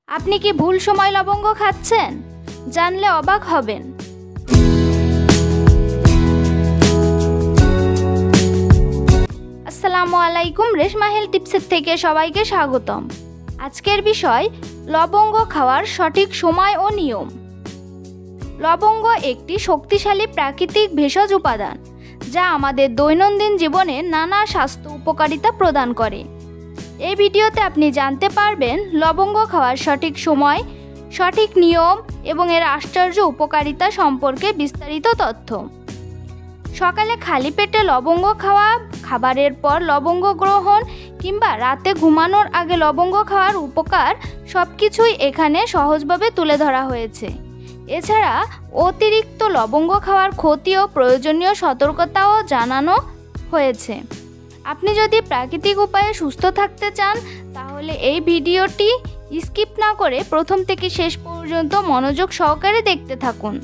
আপনি কি ভুল সময় লবঙ্গ খাচ্ছেন? জানলে অবাক হবেন। আসসালামু আলাইকুম, রেশমা হেলথ টিপসের থেকে সবাইকে স্বাগতম। আজকের বিষয় লবঙ্গ খাওয়ার সঠিক সময় ও নিয়ম। লবঙ্গ একটি শক্তিশালী প্রাকৃতিক ভেষজ উপাদান যা আমাদের দৈনন্দিন জীবনে নানা স্বাস্থ্য উপকারিতা প্রদান করে। এই ভিডিওতে আপনি জানতে পারবেন লবঙ্গ খাওয়ার সঠিক সময়, সঠিক নিয়ম এবং এর আশ্চর্য উপকারিতা সম্পর্কে বিস্তারিত তথ্য। সকালে খালি পেটে লবঙ্গ খাওয়া, খাবারের পর লবঙ্গ গ্রহণ কিংবা রাতে ঘুমানোর আগে লবঙ্গ খাওয়ার উপকার সবকিছুই এখানে সহজভাবে তুলে ধরা হয়েছে। এছাড়া অতিরিক্ত লবঙ্গ খাওয়ার ক্ষতি ও প্রয়োজনীয় সতর্কতাও জানানো হয়েছে। আপনি যদি প্রাকৃতিক উপায়ে সুস্থ থাকতে চান তাহলে এই ভিডিওটি স্কিপ না করে প্রথম থেকে শেষ পর্যন্ত মনোযোগ সহকারে দেখতে থাকুন।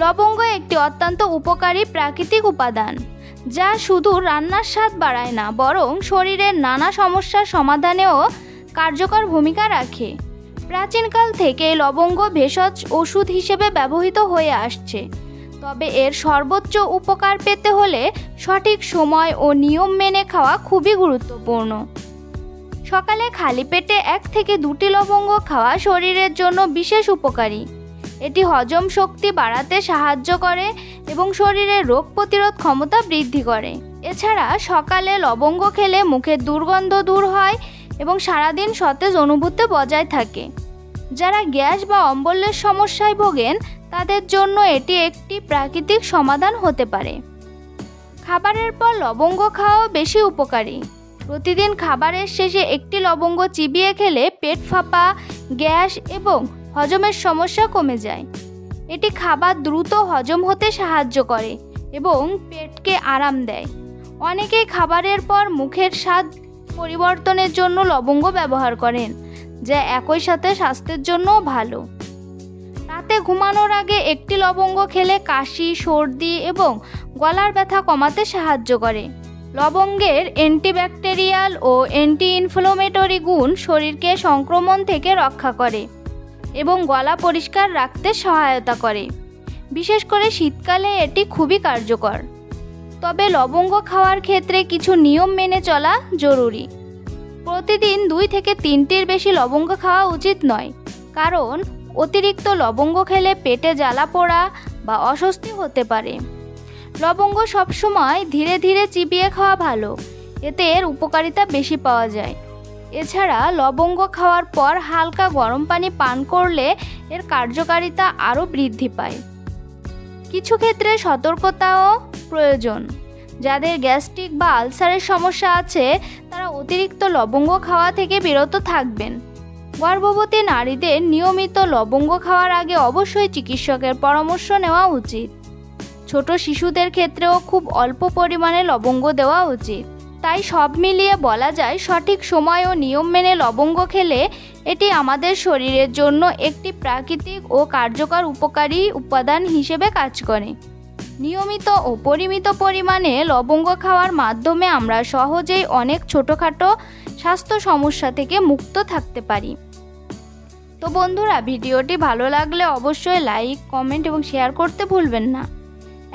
লবঙ্গ একটি অত্যন্ত উপকারী প্রাকৃতিক উপাদান যা শুধু রান্নার স্বাদ বাড়ায় না, বরং শরীরের নানা সমস্যার সমাধানেও কার্যকর ভূমিকা রাখে। প্রাচীনকাল থেকে লবঙ্গ ভেষজ ওষুধ হিসেবে ব্যবহৃত হয়ে আসছে। তবে এর সর্বোচ্চ উপকার পেতে হলে সঠিক সময় ও নিয়ম মেনে খাওয়া খুবই গুরুত্বপূর্ণ। সকালে খালি পেটে 1 থেকে 2টি লবঙ্গ খাওয়া শরীরের জন্য বিশেষ উপকারী। এটি হজম শক্তি বাড়াতে সাহায্য করে এবং শরীরের রোগ প্রতিরোধ ক্ষমতা বৃদ্ধি করে। এছাড়া সকালে লবঙ্গ খেলে মুখের দুর্গন্ধ দূর হয় এবং সারাদিন সতেজ অনুভূতি বজায় থাকে। যারা গ্যাস বা অম্বলের সমস্যায় ভোগেন তাদের জন্য এটি একটি প্রাকৃতিক সমাধান হতে পারে। খাবারের পর লবঙ্গ খাওয়াও বেশি উপকারী। প্রতিদিন খাবারের শেষে একটি লবঙ্গ চিবিয়ে খেলে পেট ফাঁপা, গ্যাস এবং হজমের সমস্যা কমে যায়। এটি খাবার দ্রুত হজম হতে সাহায্য করে এবং পেটকে আরাম দেয়। অনেকেই খাবারের পর মুখের স্বাদ পরিবর্তনের জন্য লবঙ্গ ব্যবহার করেন, যা একই সাথে স্বাস্থ্যের জন্যও ভালো। রাতে ঘুমানোর আগে একটি লবঙ্গ খেলে কাশি, সর্দি এবং গলার ব্যথা কমাতে সাহায্য করে। লবঙ্গের অ্যান্টিব্যাকটেরিয়াল ও অ্যান্টি ইনফ্লামেটরি গুণ শরীরকে সংক্রমণ থেকে রক্ষা করে এবং গলা পরিষ্কার রাখতে সহায়তা করে। বিশেষ করে শীতকালে এটি খুবই কার্যকর। তবে লবঙ্গ খাওয়ার ক্ষেত্রে কিছু নিয়ম মেনে চলা জরুরি। প্রতিদিন 2 থেকে 3টির বেশি লবঙ্গ খাওয়া উচিত নয়, কারণ অতিরিক্ত লবঙ্গ খেলে পেটে জ্বালা পোড়া বা অস্বস্তি হতে পারে। লবঙ্গ সবসময় ধীরে ধীরে চিবিয়ে খাওয়া ভালো, এতে এর উপকারিতা বেশি পাওয়া যায়। এছাড়া লবঙ্গ খাওয়ার পর হালকা গরম পানি পান করলে এর কার্যকারিতা আরও বৃদ্ধি পায়। কিছু ক্ষেত্রে সতর্কতাও প্রয়োজন। যাদের গ্যাস্ট্রিক বা আলসারের সমস্যা আছে তারা অতিরিক্ত লবঙ্গ খাওয়া থেকে বিরত থাকবেন। গর্ভবতী নারীদের নিয়মিত লবঙ্গ খাওয়ার আগে অবশ্যই চিকিৎসকের পরামর্শ নেওয়া উচিত। ছোট শিশুদের ক্ষেত্রেও খুব অল্প পরিমাণে লবঙ্গ দেওয়া উচিত। তাই সব মিলিয়ে বলা যায় সঠিক সময় ও নিয়ম মেনে লবঙ্গ খেলে এটি আমাদের শরীরের জন্য একটি প্রাকৃতিক ও কার্যকর উপকারী উপাদান হিসেবে কাজ করে। নিয়মিত ও পরিমিত পরিমাণে লবঙ্গ খাওয়ার মাধ্যমে আমরা সহজেই অনেক ছোটোখাটো স্বাস্থ্য সমস্যা থেকে মুক্ত থাকতে পারি। তো বন্ধুরা, ভিডিওটি ভালো লাগলে অবশ্যই লাইক, কমেন্ট এবং শেয়ার করতে ভুলবেন না।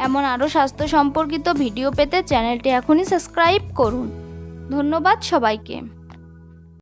এমন আরও স্বাস্থ্য সম্পর্কিত ভিডিও পেতে চ্যানেলটি এখনই সাবস্ক্রাইব করুন। ধন্যবাদ সবাইকে।